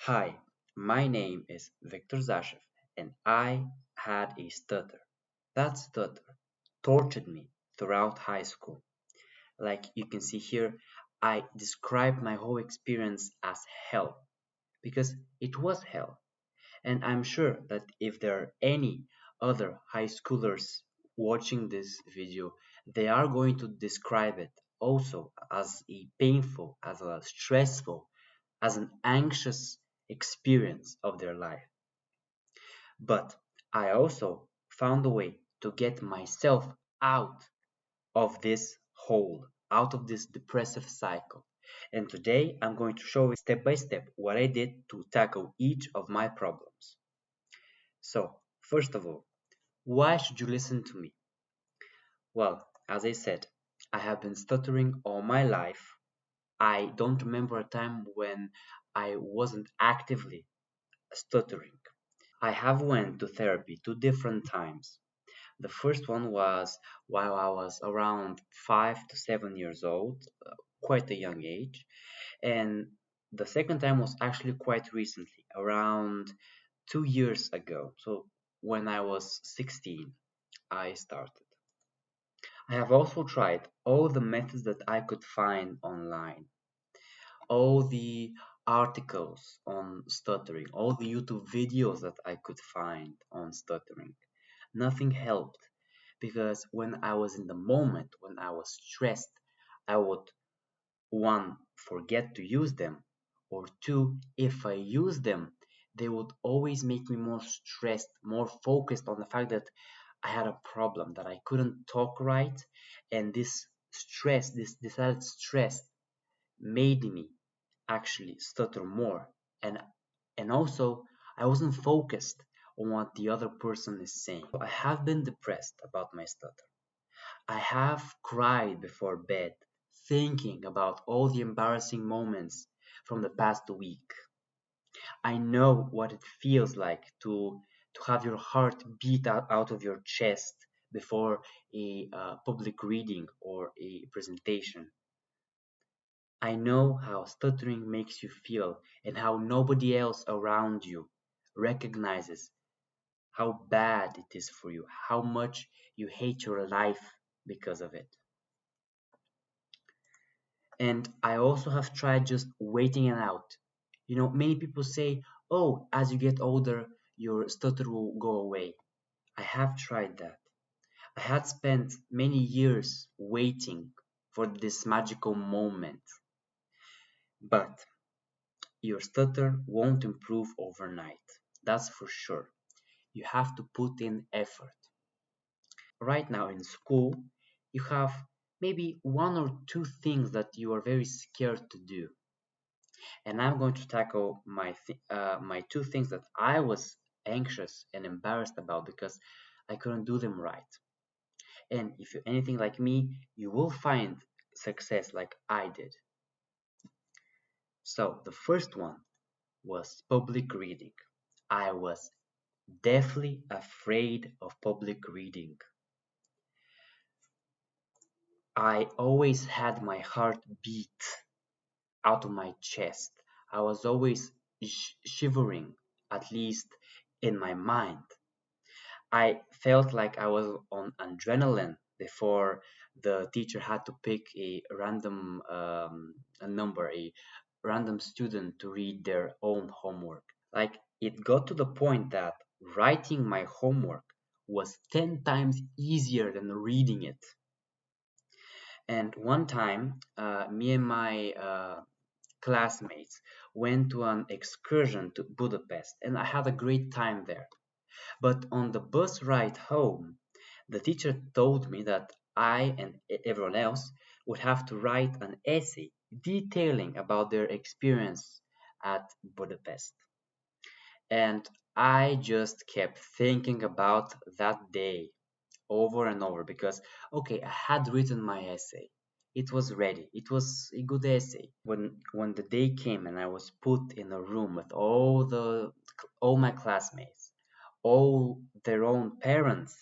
Hi, my name is Victor Zashev, and I had a stutter. That stutter tortured me throughout high school. Like you can see here, I described my whole experience as hell because it was hell. And I'm sure that if there are any other high schoolers watching this video, they are going to describe it also as a painful, as a stressful, as an anxious experience of their life. But I also found a way to get myself out of this hole, out of this depressive cycle. And today I'm going to show you step by step what I did to tackle each of my problems. So, first of all, why should you listen to me? Well, as I said, I have been stuttering all my life. I don't remember a time when I wasn't actively stuttering. I have went to therapy two different times. The first one was while I was around 5 to 7 years old, quite a young age, and the second time was actually quite recently, around 2 years ago. So when I was 16, I started. I have also tried all the methods that I could find online, all the articles on stuttering, all the YouTube videos that I could find on stuttering. Nothing helped because when I was in the moment, when I was stressed, I would one, forget to use them, or two, if I use them, they would always make me more stressed, more focused on the fact that I had a problem, that I couldn't talk right, and this stress, this added stress made me actually stutter more. And also I wasn't focused on what the other person is saying. I have been depressed about my stutter. I have cried before bed, thinking about all the embarrassing moments from the past week. I know what it feels like to have your heart beat out of your chest before a public reading or a presentation. I know how stuttering makes you feel and how nobody else around you recognizes how bad it is for you, how much you hate your life because of it. And I also have tried just waiting it out. Many people say, oh, as you get older, your stutter will go away. I have tried that. I had spent many years waiting for this magical moment. But your stutter won't improve overnight. That's for sure. You have to put in effort. Right now in school, you have maybe one or two things that you are very scared to do. And I'm going to tackle my two things that I was anxious and embarrassed about because I couldn't do them right. And if you're anything like me, you will find success like I did. So the first one was public reading. I was deathly afraid of public reading. I always had my heart beat out of my chest. I was always shivering, at least in my mind. I felt like I was on adrenaline before the teacher had to pick a number, a random student to read their own homework. Like it got to the point that writing my homework was 10 times easier than reading it. And one time, me and my classmates went to an excursion to Budapest, and I had a great time there. But on the bus ride home, the teacher told me that I and everyone else would have to write an essay detailing about their experience at Budapest. And I just kept thinking about that day over and over because, okay, I had written my essay. It was ready. It was a good essay. When the day came and I was put in a room with all my classmates, all their own parents,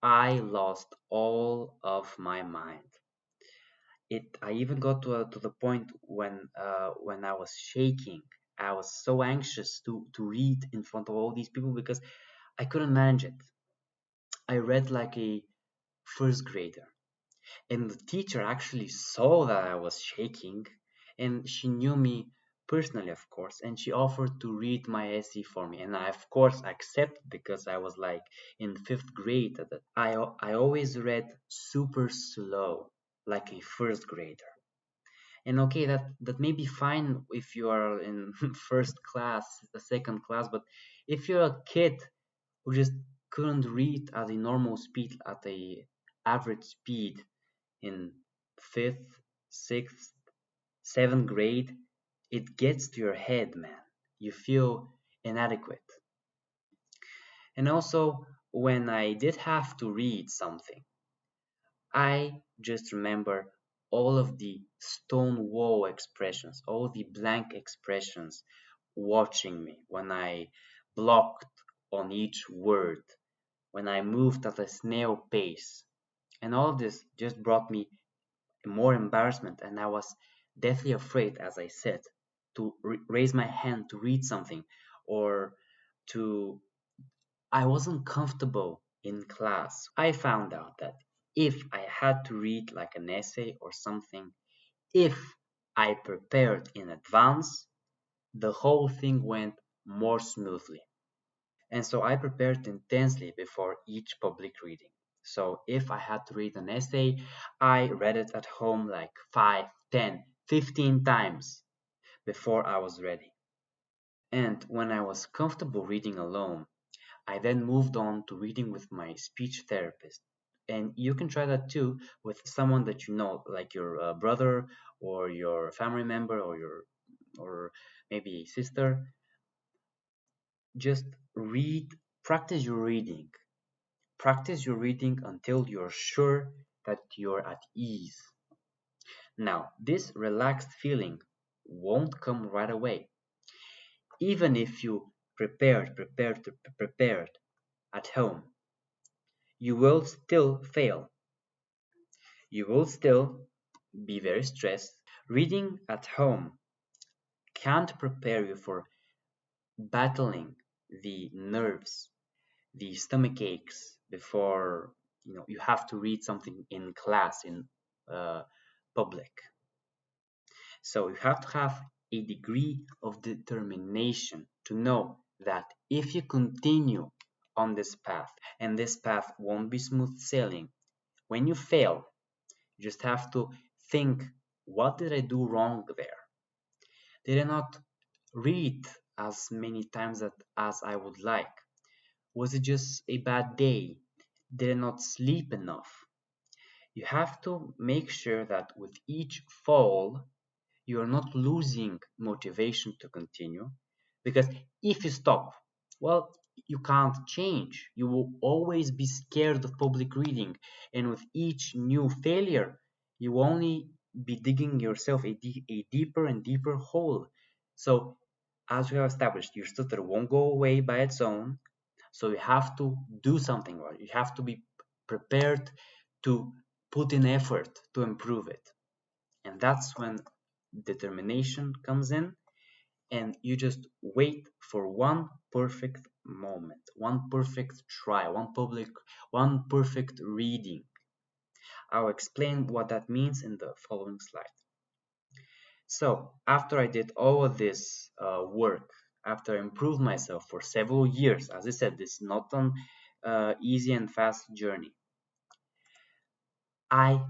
I lost all of my mind. I even got to the point when I was shaking. I was so anxious to read in front of all these people because I couldn't manage it. I read like a first grader. And the teacher actually saw that I was shaking, and she knew me personally, of course, and she offered to read my essay for me. And I, of course, accepted because I was like in fifth grade. I always read super slow, like a first grader. And okay, that may be fine if you are in first class, the second class, but if you're a kid who just couldn't read at a normal speed, at a average speed in fifth, sixth, seventh grade, it gets to your head, man. You feel inadequate. And also, when I did have to read something, I just remember all of the stone wall expressions, all the blank expressions watching me when I blocked on each word, when I moved at a snail pace. And all of this just brought me more embarrassment, and I was deathly afraid, as I said, to raise my hand to read something, or to I wasn't comfortable in class. I found out that if I had to read like an essay or something, if I prepared in advance, the whole thing went more smoothly. And so I prepared intensely before each public reading. So if I had to read an essay, I read it at home like 5, 10, 15 times before I was ready. And when I was comfortable reading alone, I then moved on to reading with my speech therapist. And you can try that too with someone that you know, like your brother or your family member or maybe a sister. Just read, practice your reading. Practice your reading until you're sure that you're at ease. Now, this relaxed feeling won't come right away. Even if you prepared at home, you will still fail. You will still be very stressed. Reading at home can't prepare you for battling the nerves, the stomach aches before you have to read something in class in uh, public. So you have to have a degree of determination to know that if you continue on this path, and this path won't be smooth sailing, when you fail, you just have to think, what did I do wrong there? Did I not read as many times as I would like? Was it just a bad day? Did I not sleep enough? You have to make sure that with each fall, you are not losing motivation to continue. Because if you stop, well, you can't change. You will always be scared of public reading. And with each new failure, you will only be digging yourself a deeper and deeper hole. So, as we have established, your stutter won't go away by its own. So you have to do something about it. You have to be prepared to put in effort to improve it. And that's when determination comes in, and you just wait for one perfect moment, one perfect try, one perfect reading. I'll explain what that means in the following slide. So after I did all of this work, after I improved myself for several years, as I said, this is not an easy and fast journey. I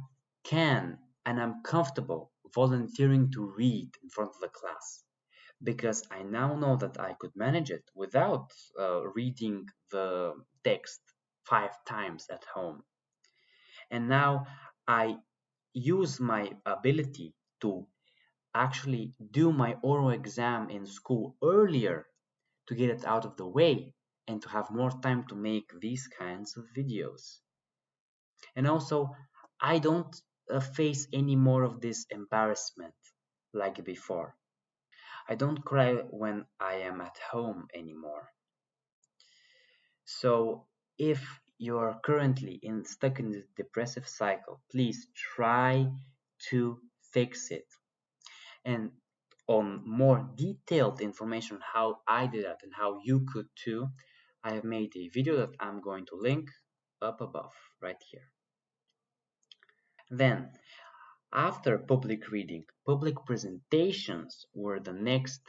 can and I'm comfortable volunteering to read in front of the class because I now know that I could manage it without reading the text 5 times at home. And now I use my ability to actually do my oral exam in school earlier to get it out of the way and to have more time to make these kinds of videos. And also, I don't face any more of this embarrassment like before. I don't cry when I am at home anymore. So if you're currently stuck in this depressive cycle, please try to fix it. And on more detailed information how I did that and how you could too, I have made a video that I'm going to link up above right here. Then, after public reading, public presentations were the next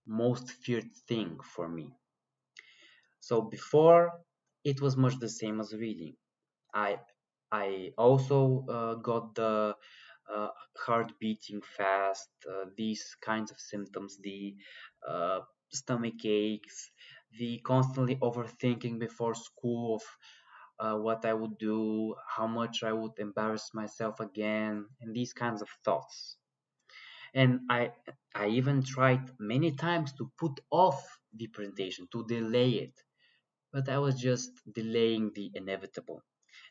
most feared thing for me. So before, it was much the same as reading. I I also got the uh, heart beating fast, these kinds of symptoms, the uh, stomach aches, the constantly overthinking before school of what I would do, how much I would embarrass myself again, and these kinds of thoughts. And I even tried many times to put off the presentation, to delay it, but I was just delaying the inevitable.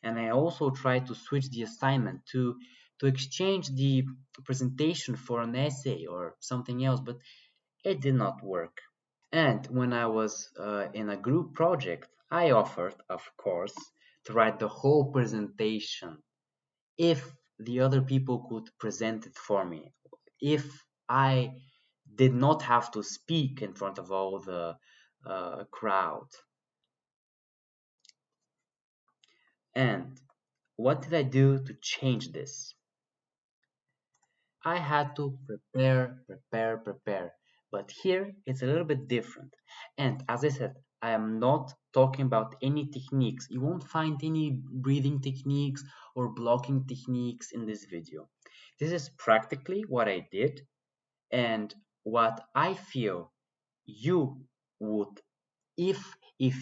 And I also tried to switch the assignment to exchange the presentation for an essay or something else, but it did not work. And when I was in a group project, I offered, of course, to write the whole presentation if the other people could present it for me, if I did not have to speak in front of all the crowd. And what did I do to change this? I had to prepare. But here it's a little bit different. And as I said, I am not talking about any techniques. You won't find any breathing techniques or blocking techniques in this video. This is practically what I did and what I feel you would if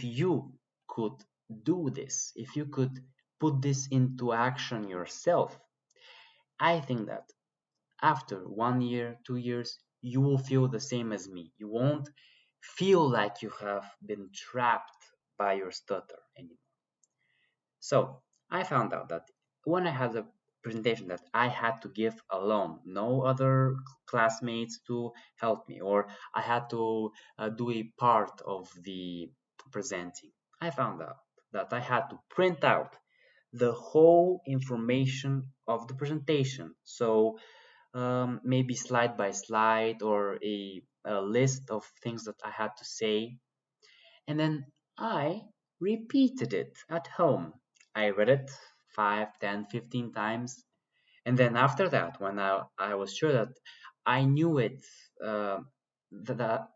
you could do this, if you could put this into action yourself. I think that after 1 year, 2 years, you will feel the same as me. You won't feel like you have been trapped by your stutter anymore. So I found out that when I had a presentation that I had to give alone, no other classmates to help me, or I had to do a part of the presenting, I found out that I had to print out the whole information of the presentation. So maybe slide by slide or a list of things that I had to say. And then I repeated it at home. I read it 5, 10, 15 times. And then after that, when I was sure that I knew it, uh, that,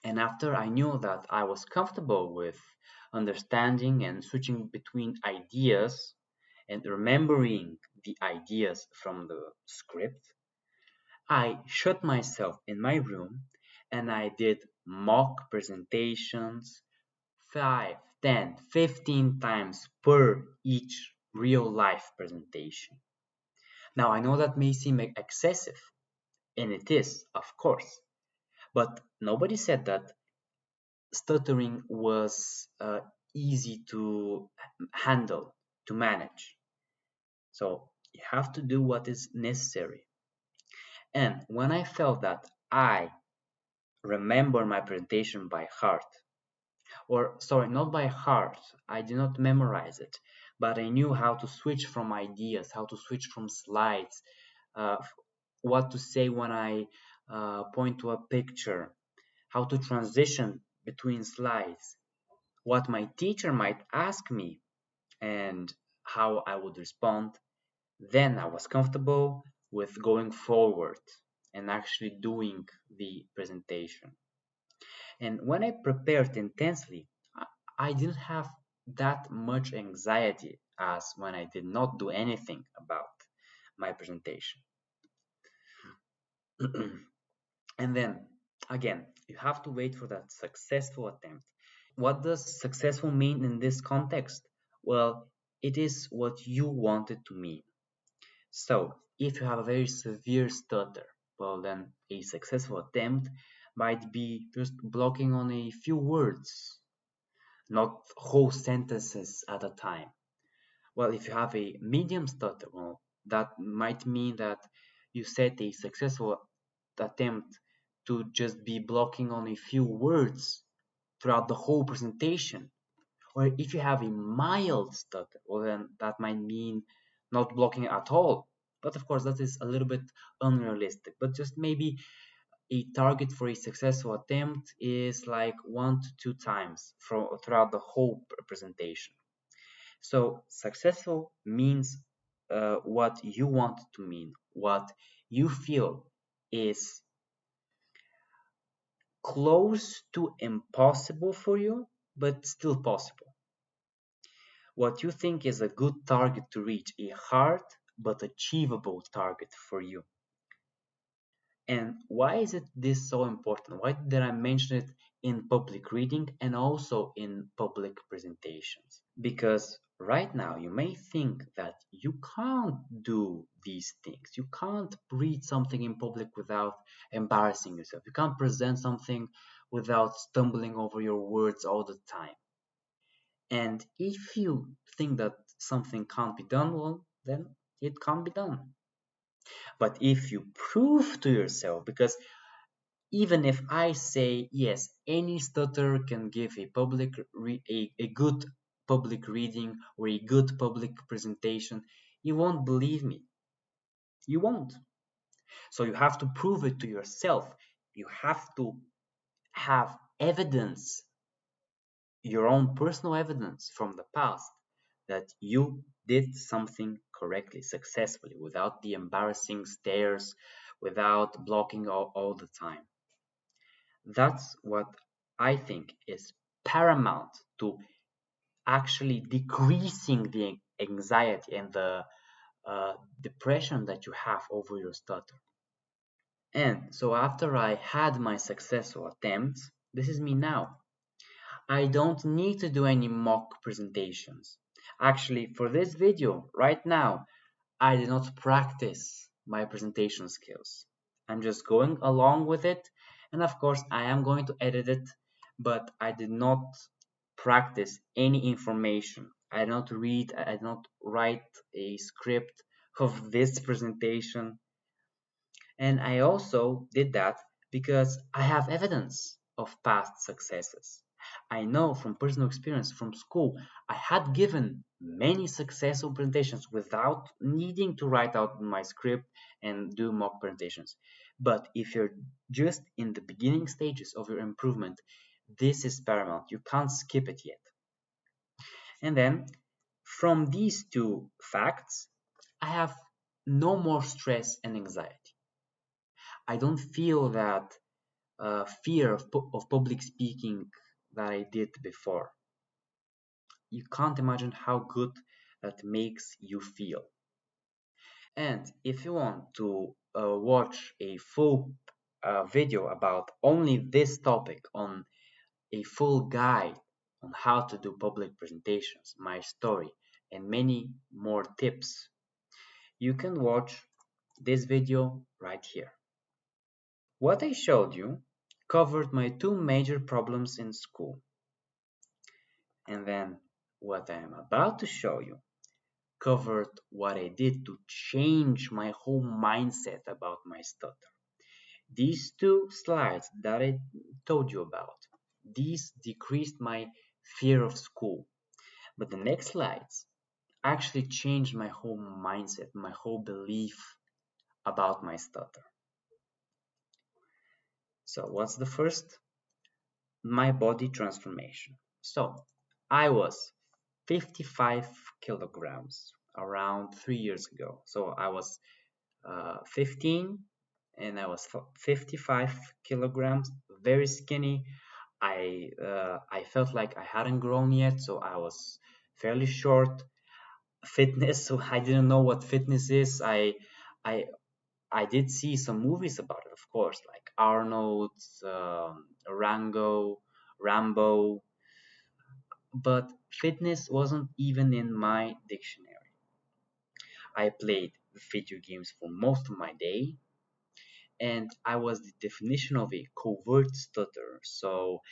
and after I knew that I was comfortable with understanding and switching between ideas and remembering the ideas from the script, I shut myself in my room and I did mock presentations 5, 10, 15 times per each real life presentation. Now, I know that may seem excessive, and it is, of course, but nobody said that stuttering was easy to handle, to manage. So you have to do what is necessary. And when I felt that I remember my presentation by heart, or sorry, not by heart. I did not memorize it, but I knew how to switch from ideas, how to switch from slides, uh, what to say when I point to a picture, how to transition between slides, what my teacher might ask me, and how I would respond. Then I was comfortable with going forward and actually doing the presentation. And when I prepared intensely, I didn't have that much anxiety as when I did not do anything about my presentation. And then again, you have to wait for that successful attempt. What does successful mean in this context? Well, it is what you want it to mean. So, if you have a very severe stutter, well, then a successful attempt might be just blocking on a few words, not whole sentences at a time. Well, if you have a medium stutter, well, that might mean that you set a successful attempt to just be blocking on a few words throughout the whole presentation. Or if you have a mild stutter, well, then that might mean not blocking at all, But of course, that is a little bit unrealistic. But just maybe a target for a successful attempt is like 1 to 2 times throughout the whole presentation. So successful means what you want to mean, what you feel is close to impossible for you, but still possible. What you think is a good target to reach, a hard but achievable target for you. And why is it this so important? Why did I mention it in public reading and also in public presentations? Because right now you may think that you can't do these things. You can't read something in public without embarrassing yourself. You can't present something without stumbling over your words all the time. And if you think that something can't be done, well, then it can't be done. But if you prove to yourself, because even if I say yes, any stutter can give a good public reading or a good public presentation, you won't believe me. You won't. So you have to prove it to yourself. You have to have evidence, your own personal evidence from the past that you did something correctly, successfully, without the embarrassing stares, without blocking all the time. That's what I think is paramount to actually decreasing the anxiety and the depression that you have over your stutter. And so after I had my successful attempts, this is me now. I don't need to do any mock presentations. Actually, for this video right now, I did not practice my presentation skills. I'm just going along with it. And of course, I am going to edit it, but I did not practice any information. I did not read, I did not write a script of this presentation. And I also did that because I have evidence of past successes. I know from personal experience from school, I had given many successful presentations without needing to write out my script and do mock presentations. But if you're just in the beginning stages of your improvement, this is paramount. You can't skip it yet. And then from these two facts, I have no more stress and anxiety. I don't feel that fear of public speaking that I did before. You can't imagine how good that makes you feel. And if you want to watch a full video about only this topic, on a full guide on how to do public presentations, my story, and many more tips, you can watch this video right here. What I showed you covered my two major problems in school. And then what I am about to show you covered what I did to change my whole mindset about my stutter. These two slides that I told you about, these decreased my fear of school. But the next slides actually changed my whole mindset, my whole belief about my stutter. So what's the first? My body transformation. So I was 55 kilograms around 3 years ago. So I was 15 and I was 55 kilograms, very skinny. I felt like I hadn't grown yet, so I was fairly short. Fitness, so I didn't know what fitness is. I I did see some movies about it, of course, like Arnold's, Rambo, but fitness wasn't even in my dictionary. I played video games for most of my day, and I was the definition of a covert stutterer. So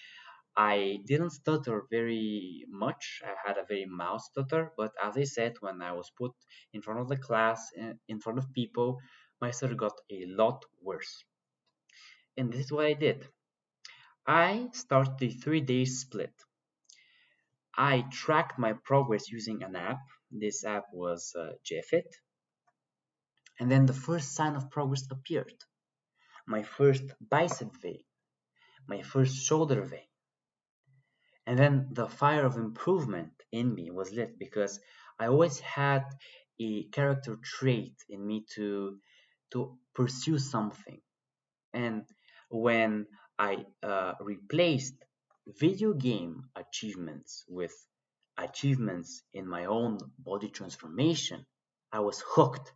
I didn't stutter very much. I had a very mild stutter, but as I said, when I was put in front of the class, in front of people, my stutter got a lot worse. And this is what I did. I started the 3 day split. I tracked my progress using an app. This app was Jeffit. And then the first sign of progress appeared. My first bicep vein, my first shoulder vein. And then the fire of improvement in me was lit because I always had a character trait in me to pursue something. And when I replaced video game achievements with achievements in my own body transformation, I was hooked.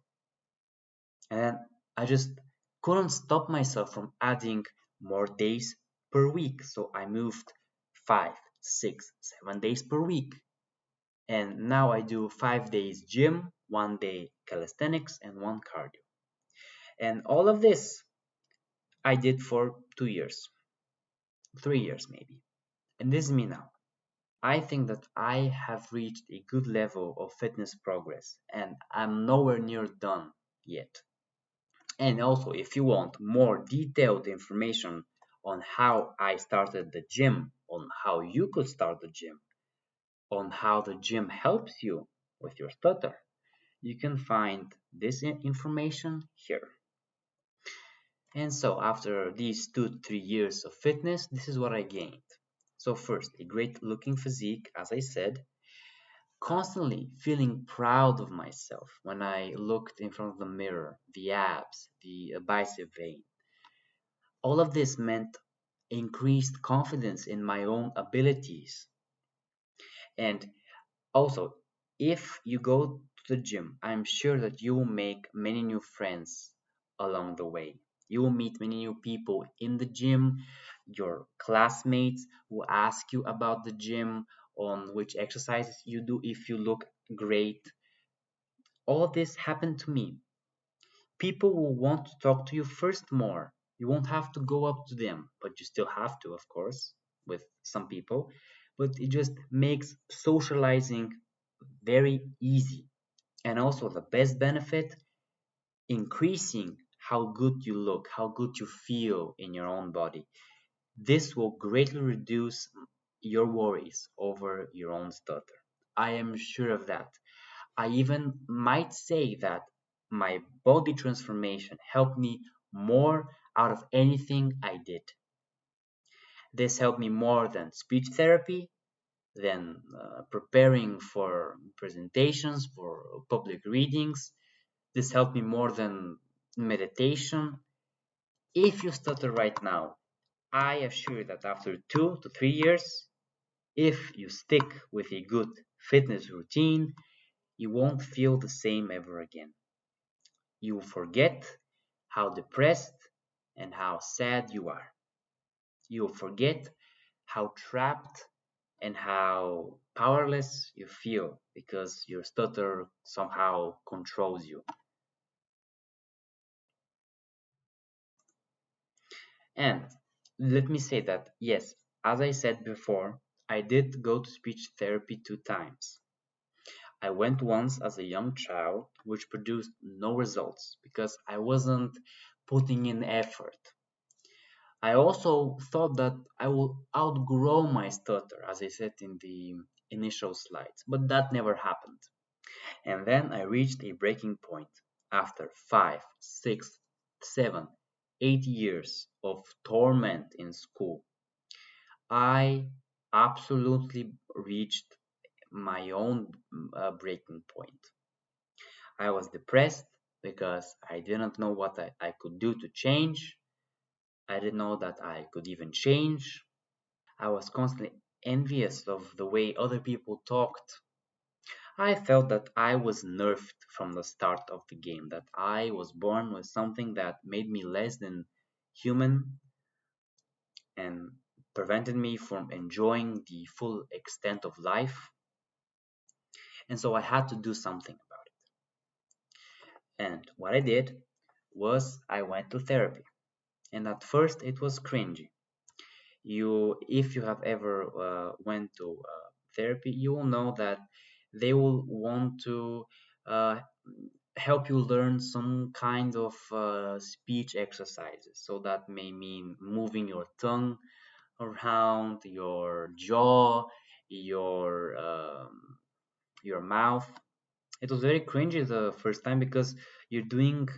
And I just couldn't stop myself from adding more days per week. So I moved 5, 6, 7 days per week. And now I do 5 days gym, 1 day calisthenics, and one cardio. And all of this I did for 2 years, 3 years maybe. And this is me now. I think that I have reached a good level of fitness progress and I'm nowhere near done yet. And also, if you want more detailed information on how I started the gym, on how you could start the gym, on how the gym helps you with your stutter, you can find this information here. And so, after these 2 to 3 years of fitness, this is what I gained. So, first, a great looking physique, as I said, constantly feeling proud of myself when I looked in front of the mirror, the abs, the bicep vein. All of this meant increased confidence in my own abilities. And also, if you go to the gym, I'm sure that you will make many new friends along the way. You will meet many new people in the gym. Your classmates will ask you about the gym, on which exercises you do if you look great. All of this happened to me. People will want to talk to you first more. You won't have to go up to them, but you still have to, of course, with some people. But it just makes socializing very easy. And also, the best benefit, increasing how good you look, how good you feel in your own body. This will greatly reduce your worries over your own stutter. I am sure of that. I even might say that my body transformation helped me more out of anything I did. This helped me more than speech therapy, than preparing for presentations, for public readings. This helped me more than meditation. If you stutter right now, I assure you that after 2 to 3 years, if you stick with a good fitness routine, you won't feel the same ever again. You will forget how depressed and how sad you are. You will forget how trapped and how powerless you feel because your stutter somehow controls you. And let me say that, yes, as I said before, I did go to speech therapy 2 times. I went once as a young child, which produced no results because I wasn't putting in effort. I also thought that I would outgrow my stutter, as I said in the initial slides, but that never happened. And then I reached a breaking point after 5, 6, 7, 8 years of torment in school. I absolutely reached my own breaking point. I was depressed because I didn't know what I could do to change. I didn't know that I could even change. I was constantly envious of the way other people talked. I felt that I was nerfed from the start of the game, that I was born with something that made me less than human and prevented me from enjoying the full extent of life. And so I had to do something about it. And what I did was I went to therapy. And at first it was cringy. If you have ever went to therapy, you will know that they will want to uh, help you learn some kind of speech exercises. So that may mean moving your tongue around your jaw, your mouth, It was very cringy the first time because you're doing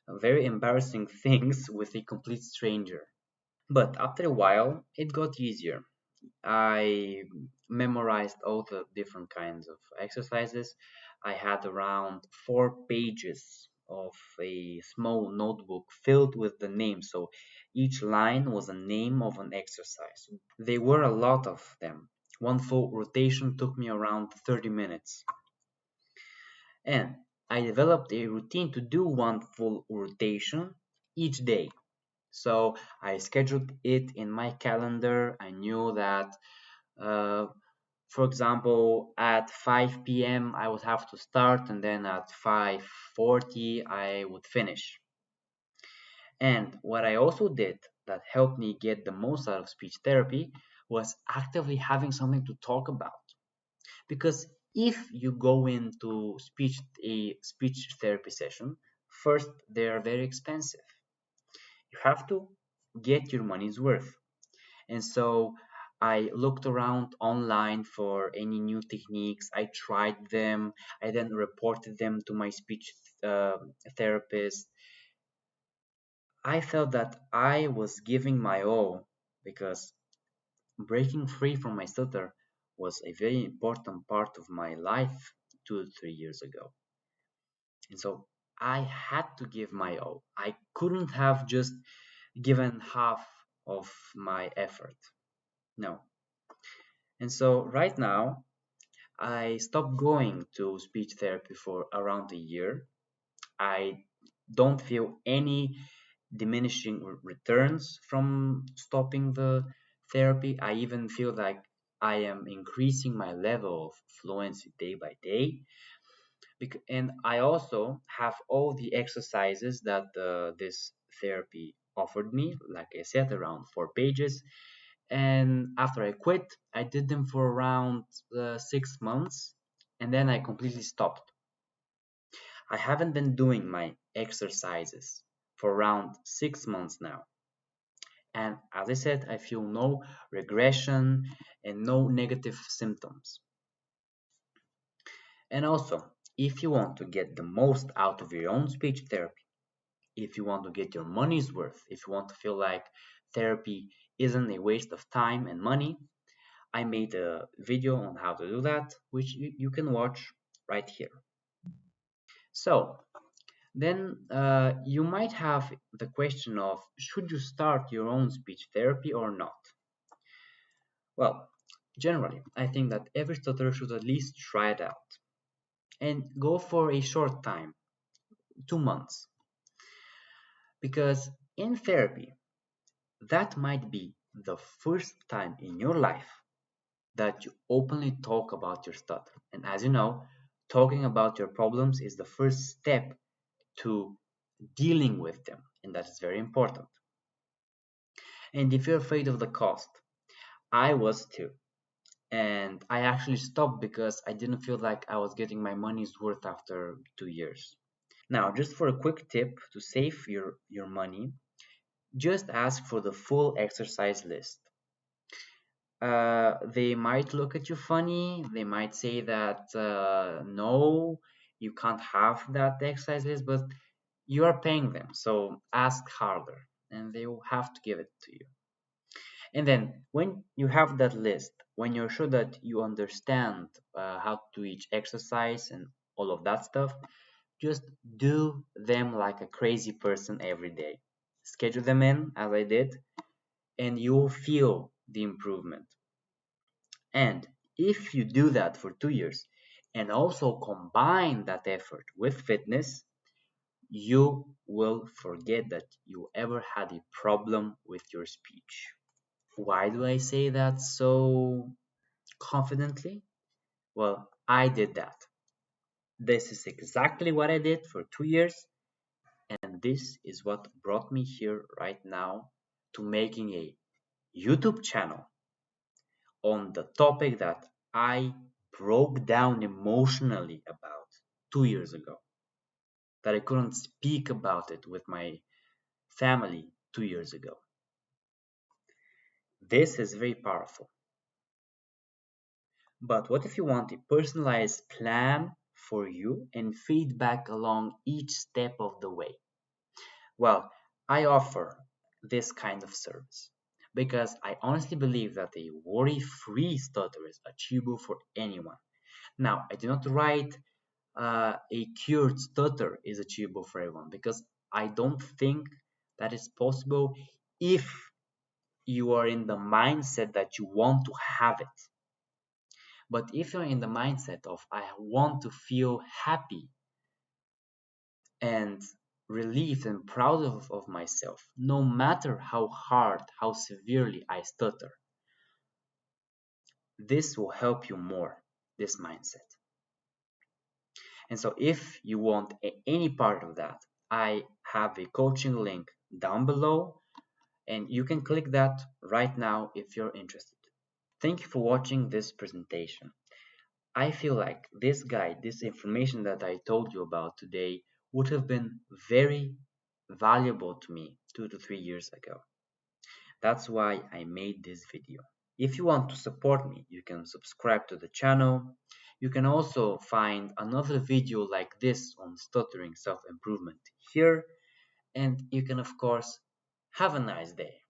very embarrassing things with a complete stranger. But after a while, it got easier. I memorized all the different kinds of exercises. I had around 4 pages of a small notebook filled with the names. So each line was a name of an exercise. There were a lot of them. One full rotation took me around 30 minutes. And I developed a routine to do one full rotation each day. So I scheduled it in my calendar. I knew that, uh, for example, at 5 p.m. I would have to start, and then at 5:40 I would finish. And what I also did that helped me get the most out of speech therapy was actively having something to talk about. Because if you go into a speech therapy session, first they are very expensive. You have to get your money's worth. And so I looked around online for any new techniques. I tried them. I then reported them to my speech uh, therapist. I felt that I was giving my all because breaking free from my stutter was a very important part of my life 2 or 3 years ago. And so I had to give my all. I couldn't have just given half of my effort. No. And so right now, I stopped going to speech therapy for around a year. I don't feel any diminishing returns from stopping the therapy. I even feel like I am increasing my level of fluency day by day. And I also have all the exercises that this therapy offered me, like I said, around 4 pages. And after I quit, I did them for around 6 months, and then I completely stopped. I haven't been doing my exercises for around 6 months now. And as I said, I feel no regression and no negative symptoms. And also, if you want to get the most out of your own speech therapy, if you want to get your money's worth, if you want to feel like therapy isn't a waste of time and money, I made a video on how to do that, which you can watch right here. So, then you might have the question of should you start your own speech therapy or not? Well, generally, I think that every stutterer should at least try it out and go for a short time, 2 months, because in therapy, that might be the first time in your life that you openly talk about your stutter. And as you know, talking about your problems is the first step to dealing with them, and that is very important. And if you're afraid of the cost, I was too. And I actually stopped because I didn't feel like I was getting my money's worth after 2 years. Now, just for a quick tip to save your money, just ask for the full exercise list. They might look at you funny. They might say that no, you can't have that exercise list, but you are paying them, so ask harder, and they will have to give it to you. And then when you have that list, when you're sure that you understand how to do each exercise and all of that stuff, just do them like a crazy person every day. Schedule them in as I did, and you'll feel the improvement. And if you do that for 2 years and also combine that effort with fitness, you will forget that you ever had a problem with your speech. Why do I say that so confidently? Well, I did that. This is exactly what I did for 2 years, and this is what brought me here right now to making a YouTube channel on the topic that I broke down emotionally about 2 years ago, that I couldn't speak about it with my family 2 years ago. This is very powerful. But what if you want a personalized plan for you and feedback along each step of the way. Well, I offer this kind of service because I honestly believe that a worry-free stutter is achievable for anyone. Now, I do not write a cured stutter is achievable for everyone because I don't think that is possible if you are in the mindset that you want to have it. But if you're in the mindset of I want to feel happy and relieved and proud of myself, no matter how hard, how severely I stutter, this will help you more, this mindset. And so if you want any part of that, I have a coaching link down below, and you can click that right now if you're interested. Thank you for watching this presentation. I feel like this guide, this information that I told you about today would have been very valuable to me 2 to 3 years ago. That's why I made this video. If you want to support me, you can subscribe to the channel. You can also find another video like this on stuttering self-improvement here. And you can, of course, have a nice day.